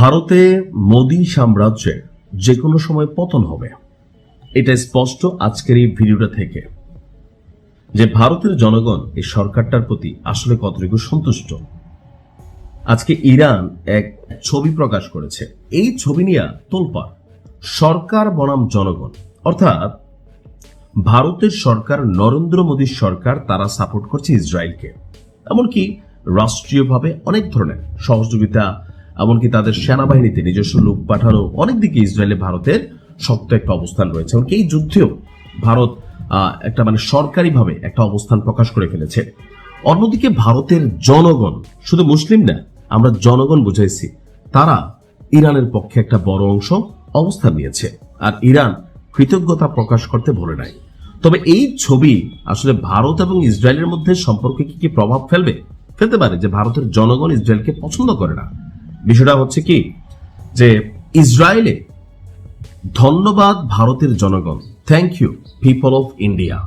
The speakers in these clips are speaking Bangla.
ভারতে মোদী সাম্রাজ্যের যে কোনো সময় পতন হবে, এটা স্পষ্ট আজকের এই ভিডিওটা থেকে। যে ভারতের জনগণ এই সরকারটার প্রতি আসলে কতটুকু সন্তুষ্ট। আজকে ইরান এক ছবি প্রকাশ করেছে, এই ছবি নিয়ে তোলপাড় সরকার বনাম জনগণ, অর্থাৎ ভারতের সরকার, নরেন্দ্র মোদীর সরকার, তারা সাপোর্ট করছে ইসরায়েলকে, এমনকি রাষ্ট্রীয়ভাবে অনেক ধরনের সহযোগিতা, এমনকি তাদের সেনাবাহিনীতে নিজস্ব লোক পাঠানো, অনেক দিকে ইসরায়েলে ভারতের শক্ত একটা অবস্থান রয়েছে। এমনকি এই যুদ্ধেও ভারত একটা সরকারিভাবে একটা অবস্থান প্রকাশ করে ফেলেছে। অন্যদিকে ভারতের জনগণ, শুধু মুসলিম না, আমরা জনগণ বুঝাইছি, তারা ইরানের পক্ষে একটা বড় অংশ অবস্থান নিয়েছে, আর ইরান কৃতজ্ঞতা প্রকাশ করতে ভুলে নাই। তবে এই ছবি আসলে ভারত এবং ইসরায়েলের মধ্যে সম্পর্কে কি প্রভাব ফেলতে পারে, যে ভারতের জনগণ ইসরায়েলকে পছন্দ করে না। বিষয়টা হচ্ছে কি, যে ইসরায়েলে ধন্যবাদ ভারতের জনগণ, thank you people of India,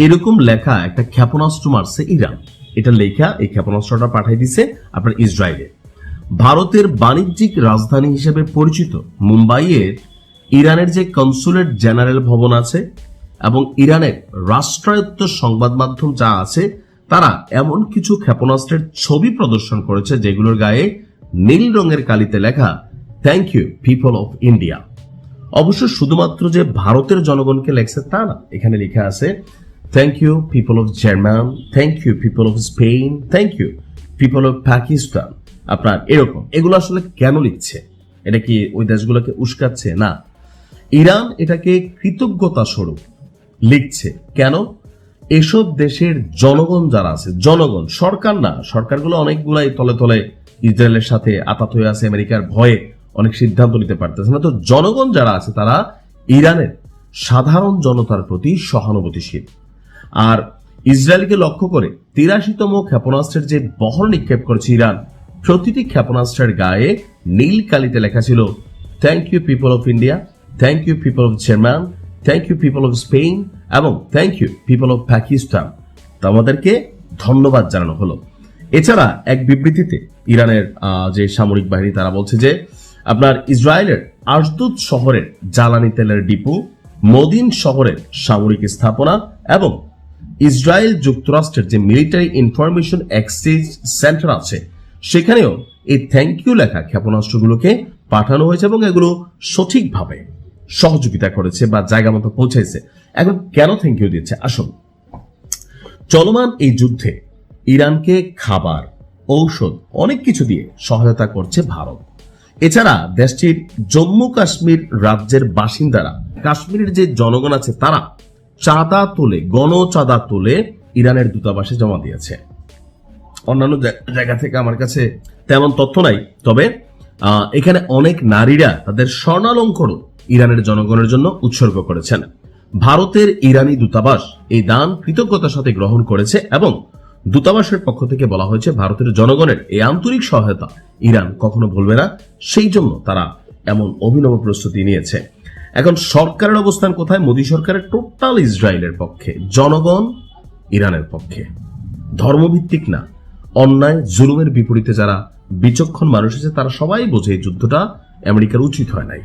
এরকম লেখা একটা ক্ষেপণাস্ত্র মারছে ইরান। এটা লেখা এই ক্ষেপণাস্ত্রটা পাঠিয়ে দিছে আপনার ইসরায়েলে। ভারতের বাণিজ্যিক রাজধানী হিসেবে পরিচিত মুম্বাইয়ের ইরানের যে কনসুলেট জেনারেল ভবন আছে এবং ইরানের রাষ্ট্রায়ত্ত সংবাদ মাধ্যম যা আছে, তারা এমন কিছু ক্ষেপণাস্ত্রের ছবি প্রদর্শন করেছে যেগুলোর গায়ে নীল রঙের কালিতে লেখা thank you people of India. অবশ্য শুধুমাত্র যে ভারতের জনগণকে লেখছে তা না, এখানে লেখা আছে thank you people of German, thank you people of Spain, thank you people of Pakistan. আপনার এরকম এগুলো আসলে কেন লিখছে? এটা কি ওই দেশগুলোকে উস্কাচ্ছে? না, ইরান এটাকে কৃতজ্ঞতা স্বরূপ লিখছে। কেন? এসব দেশের জনগণ যারা আছে, জনগণ, সরকার না, সরকারগুলো অনেকগুলাই তলে তলে ইসরায়েলের সাথে আতাত হয়ে আছে, আমেরিকার ভয়ে অনেক সিদ্ধান্ত নিতে পারতেছে না। তো জনগণ যারা আছে তারা ইরানের সাধারণ জনতার প্রতি সহানুভূতিশীল। আর ইসরায়েলকে লক্ষ্য করে 83তম ক্ষেপণাস্ত্রের যে বহর নিক্ষেপ করেছে ইরান, প্রতিটি ক্ষেপণাস্ত্রের গায়ে নীল কালিতে লেখা ছিল thank you people of India, thank you people of German, thank you people of Spain এবং thank you people of Pakistan. আমাদেরকে ধন্যবাদ জানানো হলো। এছাড়া এক বিবৃতিতে ইরানের যে সামরিক বাহিনী, তারা বলছে যে আপনার ইসরায়েলের আশদুদ শহরের জ্বালানি তেলের ডিপো, মদিন শহরের সামরিক স্থাপনা এবং ইসরায়েল যুক্তরাষ্ট্রের যে মিলিটারি ইনফরমেশন এক্সচেঞ্জ সেন্টার আছে, সেখানেও এই থ্যাংক ইউ লেখা ক্ষেপণাস্ত্রগুলোকে পাঠানো হয়েছে এবং এগুলো সঠিকভাবে সহযোগিতা করেছে বা জায়গা মতো পৌঁছাইছে। এখন কেন থ্যাংক ইউ দিচ্ছে? আসুন, চলমান এই যুদ্ধে ইরানকে খাবার, ঔষধ, অনেক কিছু দিয়ে সহায়তা করছে ভারত। এছাড়া দেশটির জম্মু কাশ্মীর রাজ্যের বাসিন্দারা, কাশ্মীরের যে জনগণ আছে, তারা চাঁদা তুলে, গণচাঁদা তুলে ইরানের দূতাবাসে জমা দিয়েছে। অন্যান্য জায়গা থেকে আমার কাছে তেমন তথ্য নাই, তবে এখানে অনেক নারীরা তাদের স্বর্ণালঙ্কারও ইরানের জনগণের জন্য উৎসর্গ করেছেন। ভারতের ইরানি দূতাবাস এই দান কৃতজ্ঞতার সাথে গ্রহণ করেছে এবং দূতাবাসের পক্ষ থেকে বলা হয়েছে ভারতের জনগণের এই আন্তরিক সহায়তা ইরান কখনো ভুলবে না, সেই জন্য তারা এমন অভিনব প্রস্তুতি নিয়েছে। এখন সরকারের অবস্থান কোথায়? মোদী সরকারের টোটাল ইসরায়েলের পক্ষে, জনগণ ইরানের পক্ষে, ধর্মভিত্তিক না। অন্যায় জুলুমের বিপরীতে যারা বিচক্ষণ মানুষ আছে, তারা সবাই বোঝে এই যুদ্ধটা আমেরিকার উচিত হয় নাই।